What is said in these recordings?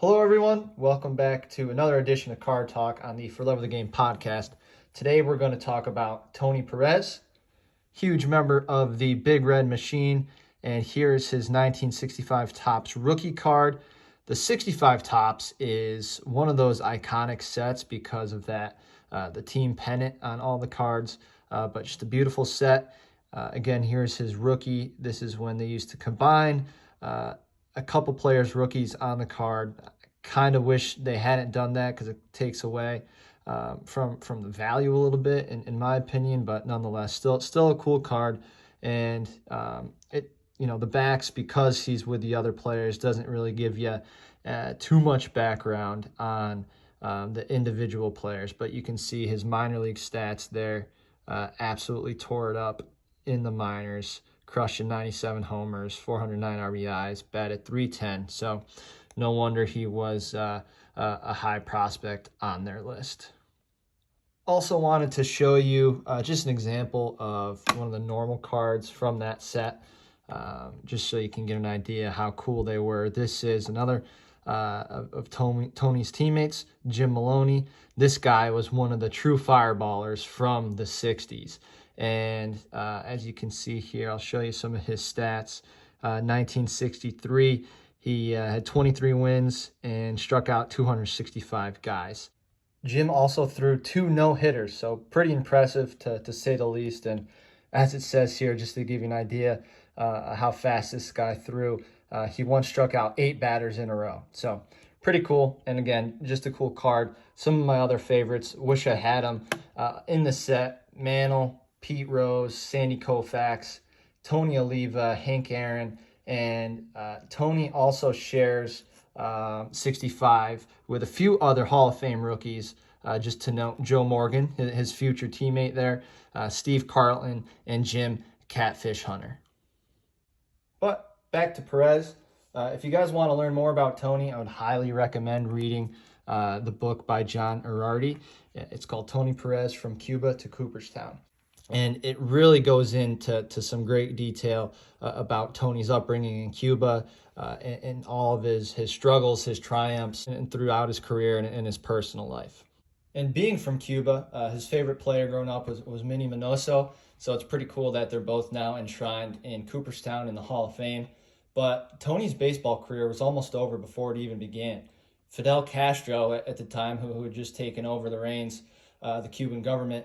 Hello, everyone. Welcome back to another edition of Card Talk on the For Love of the Game podcast. Today, we're going to talk about Tony Perez, huge member of the Big Red Machine, and here's his 1965 Topps rookie card. The 65 Topps is one of those iconic sets because of that, the team pennant on all the cards, but just a beautiful set. Again, here's his rookie. This is when they used to combine a couple players' rookies on the card. Kind of wish they hadn't done that because it takes away from the value a little bit, in my opinion. But nonetheless, still a cool card. And the backs, because he's with the other players, doesn't really give you too much background on the individual players. But you can see his minor league stats there. Absolutely tore it up in the minors. Crushing 97 homers, 409 RBIs, batted .310. So no wonder he was a high prospect on their list. Also wanted to show you just an example of one of the normal cards from that set, just so you can get an idea how cool they were. This is another of Tony's teammates, Jim Maloney. This guy was one of the true fireballers from the 60s. And as you can see here, I'll show you some of his stats. 1963, he had 23 wins and struck out 265 guys. Jim also threw 2 no-hitters, so pretty impressive to say the least. And as it says here, just to give you an idea how fast this guy threw, he once struck out 8 batters in a row. So pretty cool. And again, just a cool card. Some of my other favorites, wish I had them in the set. Mantle, Pete Rose, Sandy Koufax, Tony Oliva, Hank Aaron, and Tony also shares 65 with a few other Hall of Fame rookies. Just to note, Joe Morgan, his future teammate there, Steve Carlton, and Jim Catfish Hunter. But back to Perez. If you guys want to learn more about Tony, I would highly recommend reading the book by John Erardi. It's called Tony Perez from Cuba to Cooperstown. And it really goes into some great detail about Tony's upbringing in Cuba and all of his struggles, his triumphs, and throughout his career and his personal life. And being from Cuba, his favorite player growing up was Minnie Minoso. So it's pretty cool that they're both now enshrined in Cooperstown in the Hall of Fame. But Tony's baseball career was almost over before it even began. Fidel Castro, at the time, who had just taken over the reins, the Cuban government,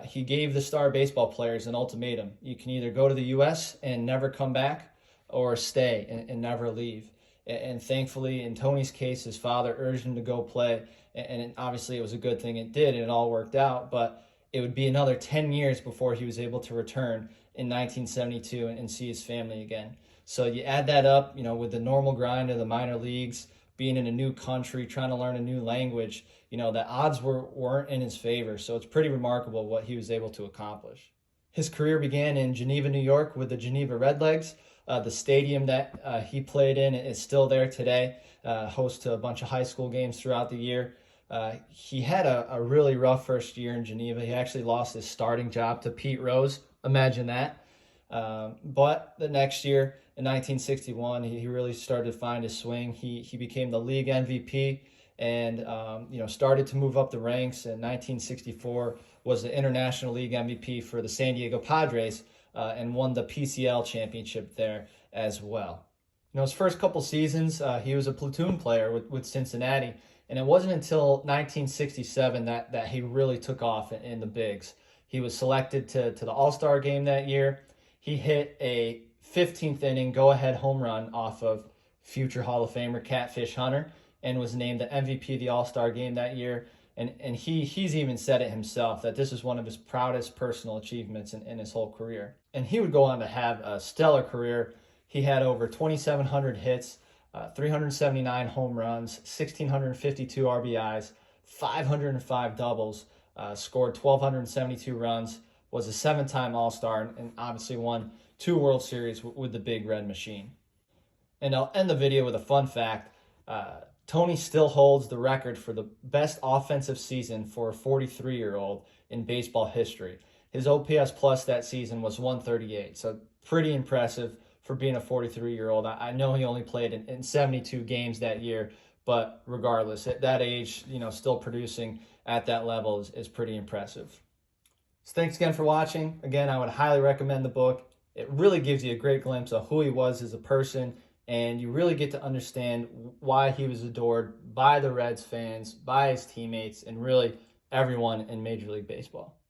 he gave the star baseball players an ultimatum. You can either go to the U.S. and never come back, or stay and never leave. And thankfully, in Tony's case, his father urged him to go play. And obviously, it was a good thing it did, and it all worked out. But it would be another 10 years before he was able to return in 1972 and see his family again. So you add that up, with the normal grind of the minor leagues, being in a new country, trying to learn a new language, the odds weren't in his favor. So it's pretty remarkable what he was able to accomplish. His career began in Geneva, New York with the Geneva Redlegs. The stadium that he played in is still there today, host to a bunch of high school games throughout the year. He had a really rough first year in Geneva. He actually lost his starting job to Pete Rose. Imagine that. But the next year, in 1961, he really started to find his swing. He became the league MVP and started to move up the ranks. In 1964, was the International League MVP for the San Diego Padres and won the PCL championship there as well. His first couple seasons, he was a platoon player with Cincinnati, and it wasn't until 1967 that he really took off in the bigs. He was selected to the All-Star game that year. He hit a 15th inning go-ahead home run off of future Hall of Famer Catfish Hunter and was named the MVP of the All-Star game that year. And he's even said it himself that this is one of his proudest personal achievements in his whole career. And he would go on to have a stellar career. He had over 2,700 hits, 379 home runs, 1,652 RBIs, 505 doubles, scored 1,272 runs, was a 7-time All-Star, and obviously won 2 World Series with the Big Red Machine. And I'll end the video with a fun fact. Tony still holds the record for the best offensive season for a 43-year-old in baseball history. His OPS plus that season was 138, so pretty impressive for being a 43-year-old. I know he only played in 72 games that year, But regardless, at that age, still producing at that level is pretty impressive. So thanks again for watching. Again, I would highly recommend the book. It really gives you a great glimpse of who he was as a person, and you really get to understand why he was adored by the Reds fans, by his teammates, and really everyone in Major League Baseball.